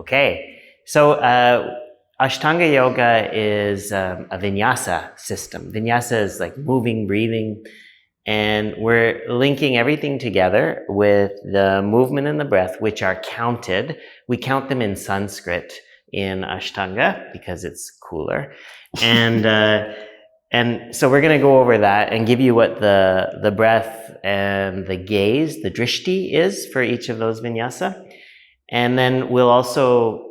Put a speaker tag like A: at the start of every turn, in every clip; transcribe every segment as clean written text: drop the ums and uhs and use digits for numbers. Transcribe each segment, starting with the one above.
A: Okay, so Ashtanga yoga is a vinyasa system. Vinyasa is like moving, breathing, and we're linking everything together with the movement and the breath, which are counted. We count them in Sanskrit in Ashtanga because it's cooler. And so we're going to go over that and give you what the breath and the gaze, the drishti, is for each of those vinyasa. And then we'll also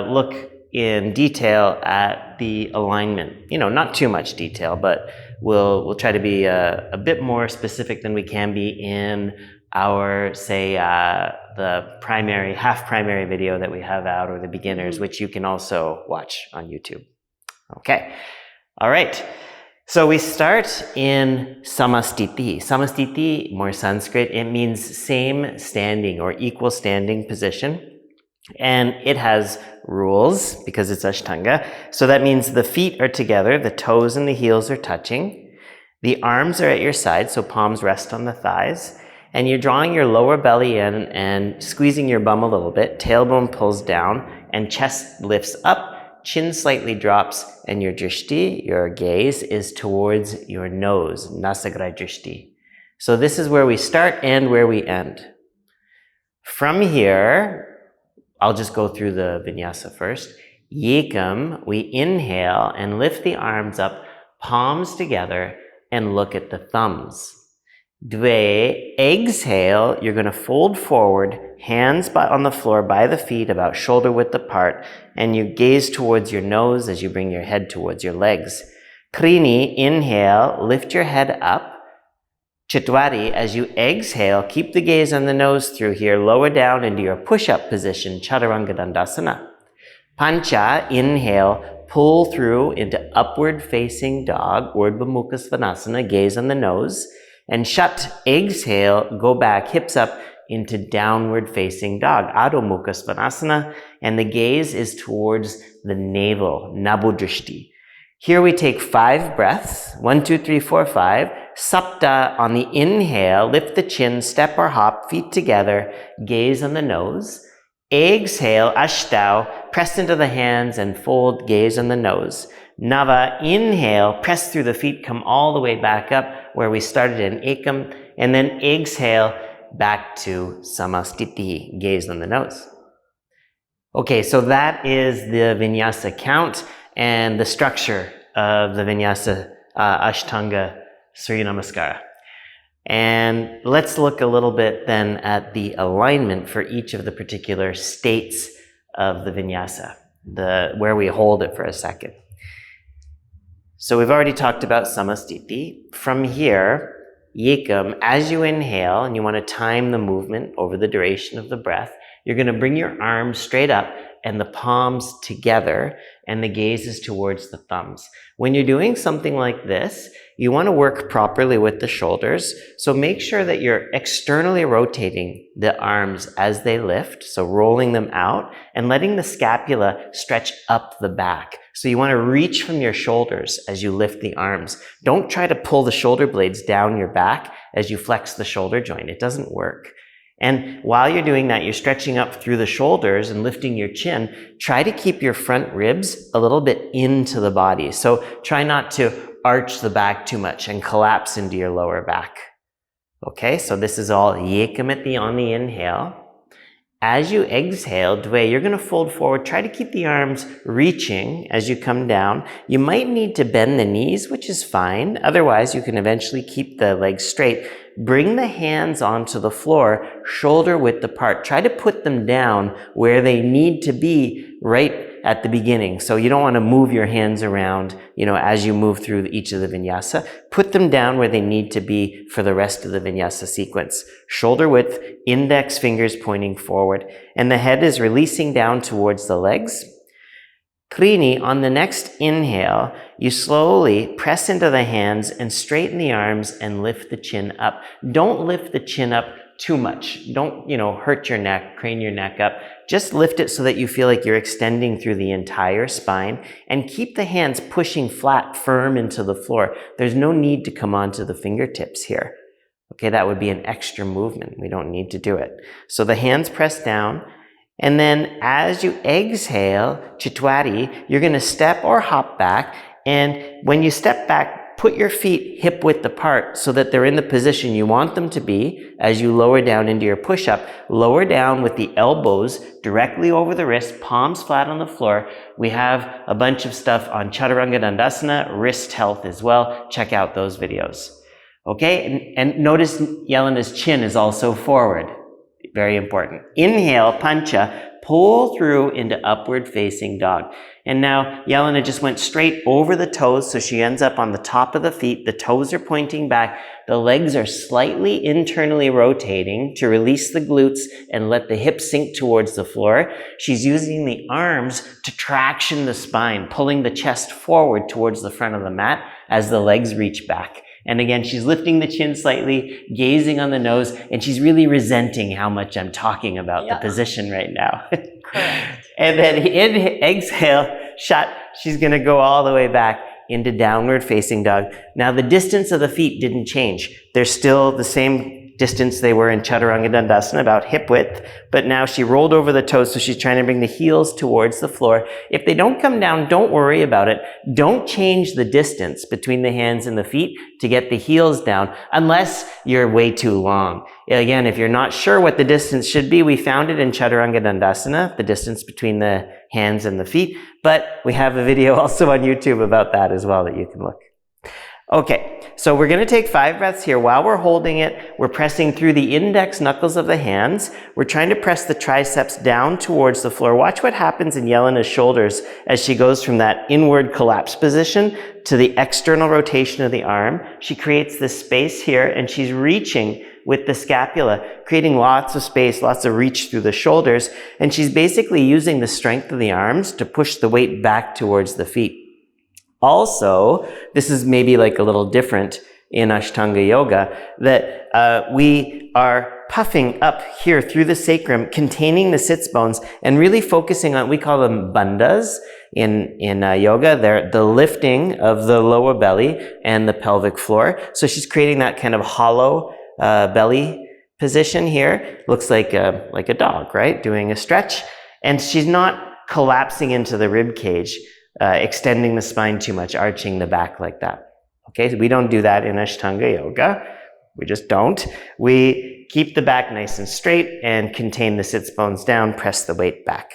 A: look in detail at the alignment. You know, not too much detail, but we'll try to be a bit more specific than we can be in our, say, the half primary video that we have out, or the beginners, which you can also watch on YouTube. Okay. All right. So we start in samastiti. Samastiti, more Sanskrit, it means same standing or equal standing position. And it has rules because it's Ashtanga. So that means the feet are together, the toes and the heels are touching. The arms are at your side, so palms rest on the thighs. And you're drawing your lower belly in and squeezing your bum a little bit. Tailbone pulls down and chest lifts up. Chin slightly drops, and your drishti, your gaze, is towards your nose, nasagra drishti. So this is where we start and where we end. From here, I'll just go through the vinyasa first. Yekam, we inhale and lift the arms up, palms together, and look at the thumbs. Dve, exhale, you're going to fold forward, hands on the floor by the feet, about shoulder width apart, and you gaze towards your nose as you bring your head towards your legs. Krini, inhale, lift your head up. Chitwari, as you exhale, keep the gaze on the nose through here, lower down into your push-up position, Chaturanga Dandasana. Pancha, inhale, pull through into upward facing dog, Urdhva Mukha Svanasana, gaze on the nose. And Shat, exhale, go back, hips up into downward facing dog, Adho Mukha Svanasana, and the gaze is towards the navel, Nabho Drishti. Here we take 5 breaths, 1, 2, 3, 4, 5. Sapta, on the inhale, lift the chin, step or hop, feet together, gaze on the nose. Exhale, Ashtau, press into the hands and fold, gaze on the nose. Nava, inhale, press through the feet, come all the way back up where we started in Ekam, and then exhale back to Samastiti, gaze on the nose. Okay, so that is the vinyasa count and the structure of the vinyasa Ashtanga Surya Namaskara. And let's look a little bit then at the alignment for each of the particular states of the vinyasa, where we hold it for a second. So we've already talked about samastiti. From here, yekam, as you inhale, and you want to time the movement over the duration of the breath, you're going to bring your arms straight up and the palms together, and the gaze is towards the thumbs. When you're doing something like this, you want to work properly with the shoulders, so make sure that you're externally rotating the arms as they lift, so rolling them out and letting the scapula stretch up the back. So you want to reach from your shoulders as you lift the arms. Don't try to pull the shoulder blades down your back as you flex the shoulder joint. It doesn't work. And while you're doing that, you're stretching up through the shoulders and lifting your chin. Try to keep your front ribs a little bit into the body. So try not to arch the back too much and collapse into your lower back. Okay, so this is all yekam on the inhale. As you exhale, dve, you're going to fold forward. Try to keep the arms reaching as you come down. You might need to bend the knees, which is fine. Otherwise, you can eventually keep the legs straight. Bring the hands onto the floor, shoulder width apart. Try to put them down where they need to be right at the beginning. So you don't want to move your hands around, as you move through each of the vinyasa. Put them down where they need to be for the rest of the vinyasa sequence. Shoulder width, index fingers pointing forward, and the head is releasing down towards the legs. Krini, on the next inhale, you slowly press into the hands and straighten the arms and lift the chin up. Don't lift the chin up too much. Don't, hurt your neck, crane your neck up. Just lift it so that you feel like you're extending through the entire spine, and keep the hands pushing flat, firm into the floor. There's no need to come onto the fingertips here. Okay, that would be an extra movement. We don't need to do it. So the hands press down, And then as you exhale, Chitwari, you're going to step or hop back. And when you step back, put your feet hip width apart so that they're in the position you want them to be as you lower down into your push-up. Lower down with the elbows directly over the wrist, palms flat on the floor. We have a bunch of stuff on Chaturanga Dandasana, wrist health as well. Check out those videos. Okay, and notice Jelena's chin is also forward. Very important. Inhale, pancha, pull through into upward facing dog. And now Jelena just went straight over the toes, so she ends up on the top of the feet. The toes are pointing back. The legs are slightly internally rotating to release the glutes and let the hips sink towards the floor. She's using the arms to traction the spine, pulling the chest forward towards the front of the mat as the legs reach back. And again, she's lifting the chin slightly, gazing on the nose, and she's really resenting how much I'm talking about the position right now.
B: Correct.
A: And then exhale, shut. She's going to go all the way back into downward facing dog. Now, the distance of the feet didn't change. They're still the same distance they were in Chaturanga Dandasana, about hip width, but now she rolled over the toes, so she's trying to bring the heels towards the floor. If they don't come down, don't worry about it. Don't change the distance between the hands and the feet to get the heels down, unless you're way too long. Again, if you're not sure what the distance should be, we found it in Chaturanga Dandasana, the distance between the hands and the feet, but we have a video also on YouTube about that as well that you can look. Okay, so we're going to take 5 breaths here. While we're holding it, we're pressing through the index knuckles of the hands. We're trying to press the triceps down towards the floor. Watch what happens in Jelena's shoulders as she goes from that inward collapse position to the external rotation of the arm. She creates this space here, and she's reaching with the scapula, creating lots of space, lots of reach through the shoulders, and she's basically using the strength of the arms to push the weight back towards the feet. Also, this is maybe like a little different in Ashtanga yoga, that we are puffing up here through the sacrum, containing the sits bones, and really focusing on, we call them bandhas in yoga. They're the lifting of the lower belly and the pelvic floor. So she's creating that kind of hollow belly position here. Looks like a dog, right? Doing a stretch. And she's not collapsing into the rib cage, extending the spine too much, arching the back like that. Okay, so we don't do that in Ashtanga yoga. We just don't. We keep the back nice and straight and contain the sits bones down, press the weight back.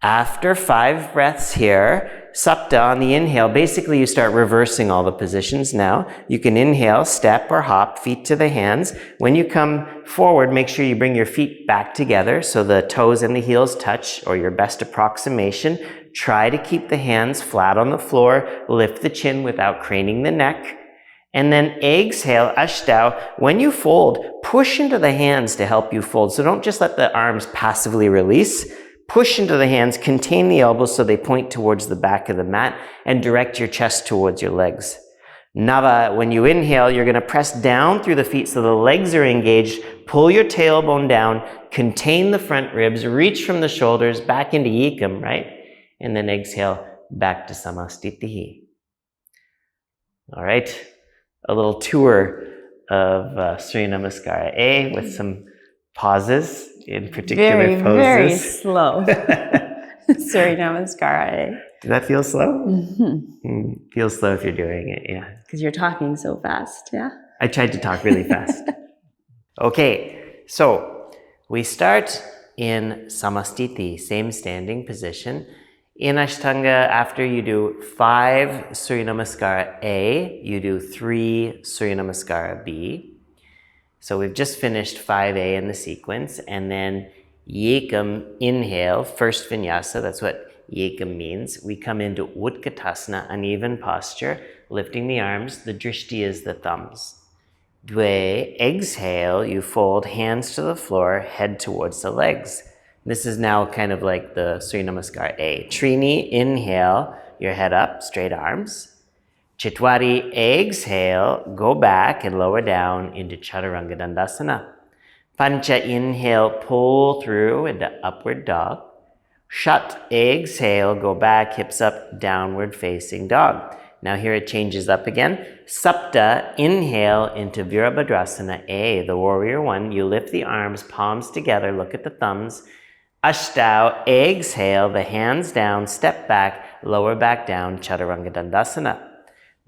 A: After 5 breaths here, sapta on the inhale, basically you start reversing all the positions now. You can inhale, step or hop, feet to the hands. When you come forward, make sure you bring your feet back together so the toes and the heels touch, or your best approximation. Try to keep the hands flat on the floor, lift the chin without craning the neck. And then exhale, ashtau. When you fold, push into the hands to help you fold. So don't just let the arms passively release. Push into the hands, contain the elbows so they point towards the back of the mat, and direct your chest towards your legs. Nava, when you inhale, you're going to press down through the feet so the legs are engaged. Pull your tailbone down, contain the front ribs, reach from the shoulders back into Yekam, right? And then exhale back to Samastitihi. All right, a little tour of Surya Namaskara with some pauses in particular poses.
B: Very slow. Surya Namaskara.
A: Did that feel slow?
B: Mm-hmm.
A: Feels slow if you're doing it, yeah.
B: Because you're talking so fast, yeah?
A: I tried to talk really fast. Okay, so we start in Samastiti, same standing position. In Ashtanga, after you do 5 Surya Namaskara A, you do 3 Surya Namaskara B. So we've just finished 5A in the sequence, and then Yekam, inhale, first vinyasa, that's what Yekam means. We come into Utkatasana, uneven posture, lifting the arms, the drishti is the thumbs. Dve, exhale, you fold hands to the floor, head towards the legs. This is now kind of like the Surya Namaskar A. Trini, inhale, your head up, straight arms. Chitwari, exhale, go back and lower down into Chaturanga Dandasana. Pancha, inhale, pull through into upward dog. Shat, exhale, go back, hips up, downward facing dog. Now here it changes up again. Sapta, inhale into Virabhadrasana A, the warrior one. You lift the arms, palms together, look at the thumbs. Ashtau, exhale, the hands down, step back, lower back down, Chaturanga Dandasana.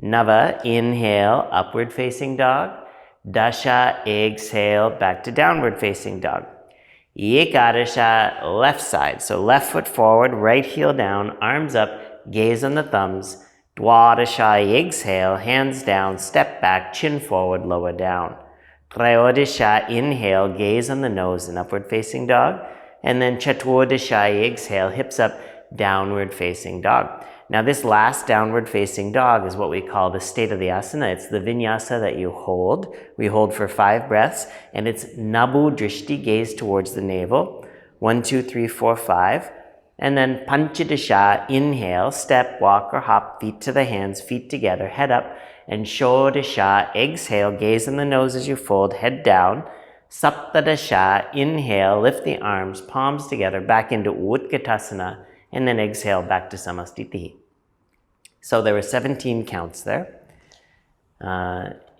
A: Nava, inhale, upward facing dog. Dasha, exhale, back to downward facing dog. Ekadasha, left side. So left foot forward, right heel down, arms up, gaze on the thumbs. Dwadasha, exhale, hands down, step back, chin forward, lower down. Trayodasha, inhale, gaze on the nose and upward facing dog. And then Chaturdashi, exhale, hips up, downward facing dog. Now this last downward facing dog is what we call the state of the asana. It's the vinyasa that you hold. We hold for 5 breaths, and it's Nabu Drishti, gaze towards the navel. 1, 2, 3, 4, 5. And then Panchadasha, inhale, step, walk or hop, feet to the hands, feet together, head up. And Shodasha, exhale, gaze in the nose as you fold, head down. Saptadasha, inhale, lift the arms, palms together, back into Utkatasana, and then exhale back to Samastiti. So there were 17 counts there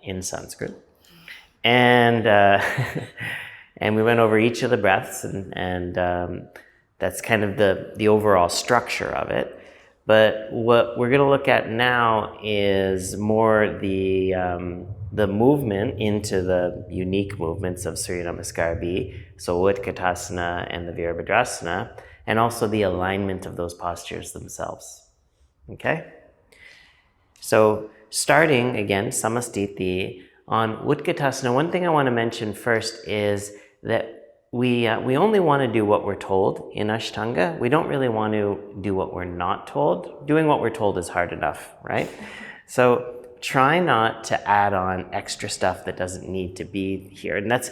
A: in Sanskrit. And and we went over each of the breaths, and that's kind of the overall structure of it. But what we're going to look at now is more the movement into the unique movements of Surya Namaskara B, so Utkatasana and the Virabhadrasana, and also the alignment of those postures themselves. Okay? So starting again, Samastiti, on Utkatasana, one thing I want to mention first is that we only want to do what we're told in Ashtanga. We don't really want to do what we're not told. Doing what we're told is hard enough, right? So try not to add on extra stuff that doesn't need to be here. And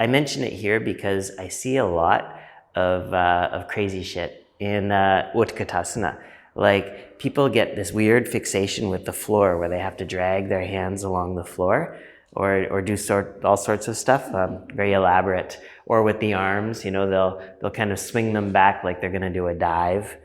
A: I mention it here because I see a lot of crazy shit in Utkatasana. Like, people get this weird fixation with the floor where they have to drag their hands along the floor or do all sorts of stuff, very elaborate. Or with the arms, they'll kind of swing them back like they're going to do a dive,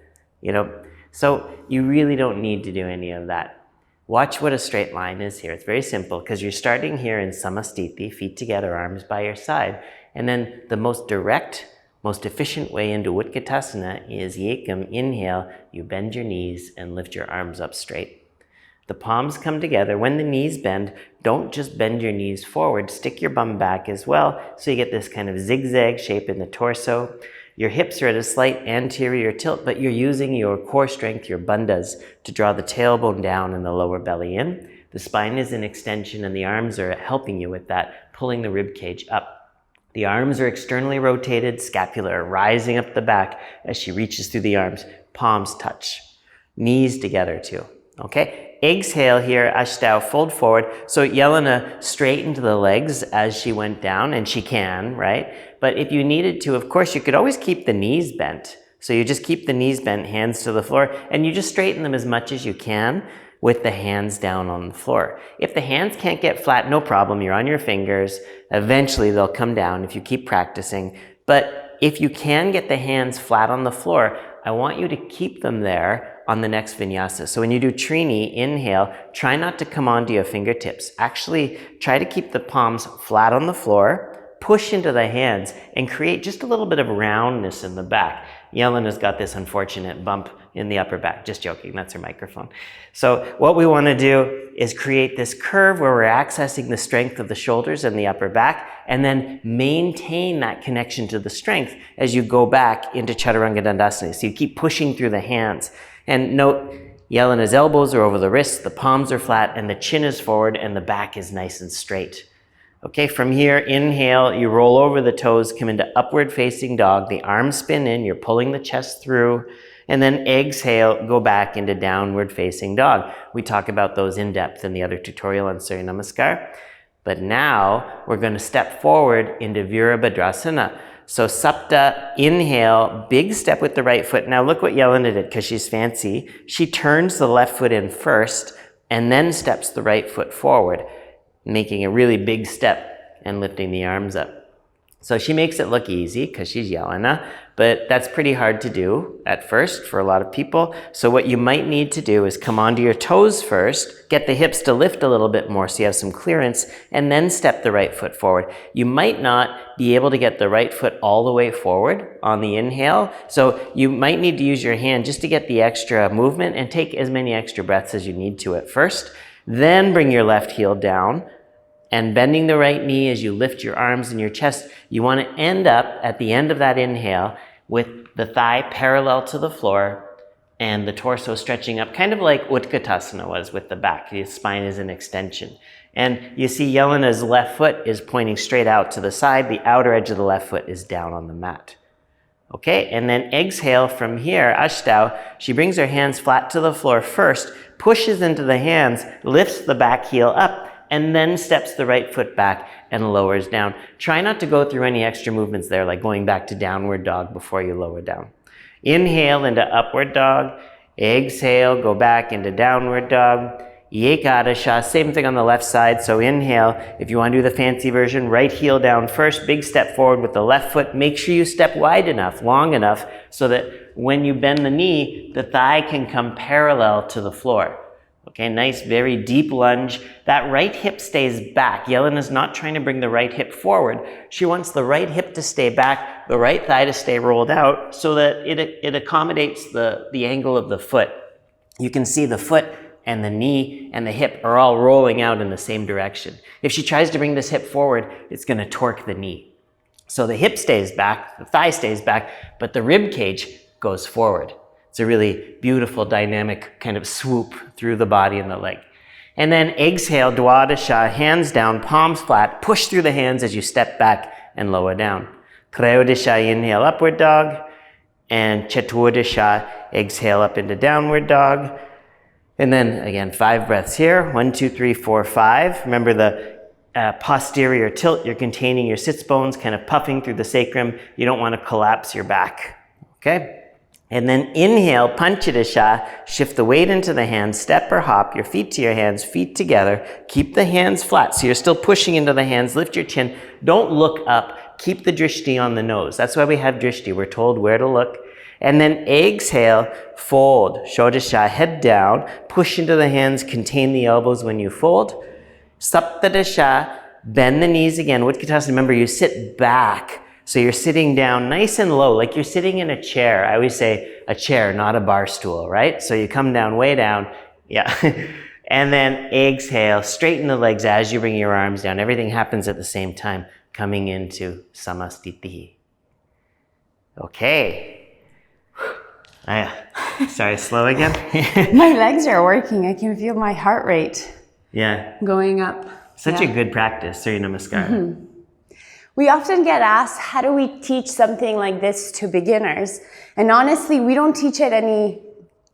A: So you really don't need to do any of that. Watch what a straight line is here. It's very simple because you're starting here in Samastiti, feet together, arms by your side. And then the most direct, most efficient way into Utkatasana is Yekam, inhale, you bend your knees and lift your arms up straight. The palms come together. When the knees bend, don't just bend your knees forward, stick your bum back as well, so you get this kind of zigzag shape in the torso. Your hips are at a slight anterior tilt, but you're using your core strength, your bandhas, to draw the tailbone down and the lower belly in. The spine is in extension and the arms are helping you with that, pulling the rib cage up. The arms are externally rotated, scapula rising up the back as she reaches through the arms. Palms touch. Knees together too. Okay? Exhale here, Ashtau, fold forward. So Jelena straightened the legs as she went down, and she can, right? But if you needed to, of course, you could always keep the knees bent. So you just keep the knees bent, hands to the floor, and you just straighten them as much as you can with the hands down on the floor. If the hands can't get flat, no problem. You're on your fingers. Eventually they'll come down if you keep practicing. But if you can get the hands flat on the floor, I want you to keep them there on the next vinyasa. So when you do Trini, inhale, try not to come onto your fingertips. Actually, try to keep the palms flat on the floor, push into the hands, and create just a little bit of roundness in the back. Jelena's got this unfortunate bump in the upper back. Just joking, that's her microphone. So what we want to do is create this curve where we're accessing the strength of the shoulders and the upper back, and then maintain that connection to the strength as you go back into Chaturanga Dandasana. So you keep pushing through the hands. And note, Jelena's elbows are over the wrists, the palms are flat, and the chin is forward, and the back is nice and straight. Okay, from here, inhale, you roll over the toes, come into upward facing dog, the arms spin in, you're pulling the chest through, and then exhale, go back into downward facing dog. We talk about those in depth in the other tutorial on Surya Namaskar. But now, we're going to step forward into Virabhadrasana. So Sapta, inhale, big step with the right foot. Now look what Jelena did, because she's fancy. She turns the left foot in first, and then steps the right foot forward, making a really big step and lifting the arms up. So she makes it look easy because she's Jelena, but that's pretty hard to do at first for a lot of people. So what you might need to do is come onto your toes first, get the hips to lift a little bit more so you have some clearance, and then step the right foot forward. You might not be able to get the right foot all the way forward on the inhale, so you might need to use your hand just to get the extra movement and take as many extra breaths as you need to at first. Then bring your left heel down, and bending the right knee as you lift your arms and your chest, you want to end up at the end of that inhale with the thigh parallel to the floor and the torso stretching up, kind of like Utkatasana was with the back. The spine is an extension. And you see Jelena's left foot is pointing straight out to the side. The outer edge of the left foot is down on the mat. Okay, and then exhale from here, Ashtau. She brings her hands flat to the floor first, pushes into the hands, lifts the back heel up, and then steps the right foot back and lowers down. Try not to go through any extra movements there, like going back to downward dog before you lower down. Inhale into upward dog. Exhale, go back into downward dog. Ekadasha, same thing on the left side. So inhale, if you want to do the fancy version, right heel down first, big step forward with the left foot. Make sure you step wide enough, long enough, so that when you bend the knee, the thigh can come parallel to the floor. Okay, nice, very deep lunge. That right hip stays back. Jelena's not trying to bring the right hip forward. She wants the right hip to stay back, the right thigh to stay rolled out so that it accommodates the angle of the foot. You can see the foot and the knee and the hip are all rolling out in the same direction. If she tries to bring this hip forward, it's going to torque the knee. So the hip stays back, the thigh stays back, but the rib cage goes forward. It's a really beautiful, dynamic kind of swoop through the body and the leg. And then exhale, Dwadasha, hands down, palms flat, push through the hands as you step back and lower down. Trayodasha, inhale, upward dog. And Chaturdasha, exhale up into downward dog. And then again, 5 breaths here. 1, 2, 3, 4, 5. Remember the posterior tilt. You're containing your sits bones, kind of puffing through the sacrum. You don't want to collapse your back. Okay? And then inhale, Panchadasha, shift the weight into the hands, step or hop, your feet to your hands, feet together. Keep the hands flat, so you're still pushing into the hands. Lift your chin. Don't look up. Keep the drishti on the nose. That's why we have drishti. We're told where to look. And then exhale, fold, Shodasha, head down, push into the hands, contain the elbows when you fold. Saptadasha, bend the knees again. Utkatasana, remember you sit back. So you're sitting down nice and low, like you're sitting in a chair. I always say a chair, not a bar stool, right? So you come down way down, yeah. And then exhale, straighten the legs as you bring your arms down. Everything happens at the same time, coming into samastiti. Okay. Sorry, slow again?
B: My legs are working. I can feel my heart rate going up.
A: Such a good practice, Surya Namaskara.
B: Mm-hmm. We often get asked, how do we teach something like this to beginners? And honestly, we don't teach it any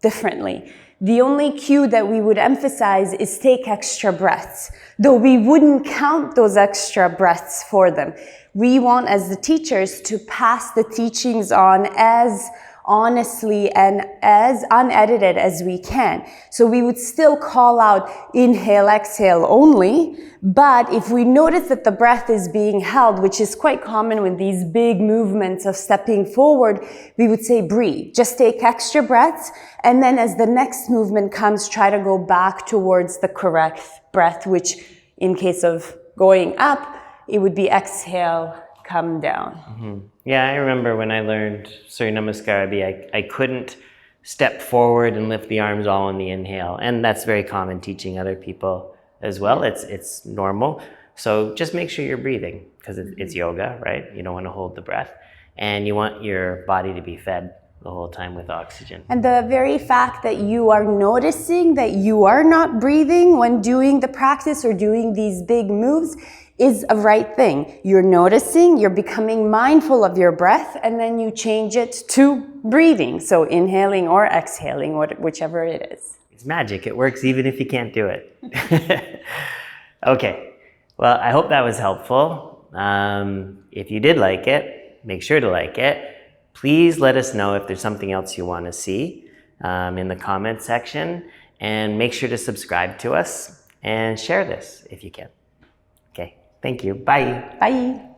B: differently. The only cue that we would emphasize is take extra breaths, though we wouldn't count those extra breaths for them. We want, as the teachers, to pass the teachings on as honestly and as unedited as we can. So we would still call out inhale, exhale only, but if we notice that the breath is being held, which is quite common with these big movements of stepping forward, we would say breathe. Just take extra breaths, and then as the next movement comes, try to go back towards the correct breath, which in case of going up, it would be exhale, come down.
A: Mm-hmm. Yeah, I remember when I learned Surya Namaskara, I couldn't step forward and lift the arms all in the inhale. And that's very common teaching other people as well. It's normal. So just make sure you're breathing, because it's yoga, right? You don't want to hold the breath. And you want your body to be fed the whole time with oxygen.
B: And the very fact that you are noticing that you are not breathing when doing the practice or doing these big moves is a right thing. You're noticing, you're becoming mindful of your breath, and then you change it to breathing. So inhaling or exhaling, whichever it is.
A: It's magic. It works even if you can't do it. Okay. Well, I hope that was helpful. If you did like it, make sure to like it. Please let us know if there's something else you want to see in the comment section. And make sure to subscribe to us and share this if you can. Okay. Thank you. Bye.
B: Bye.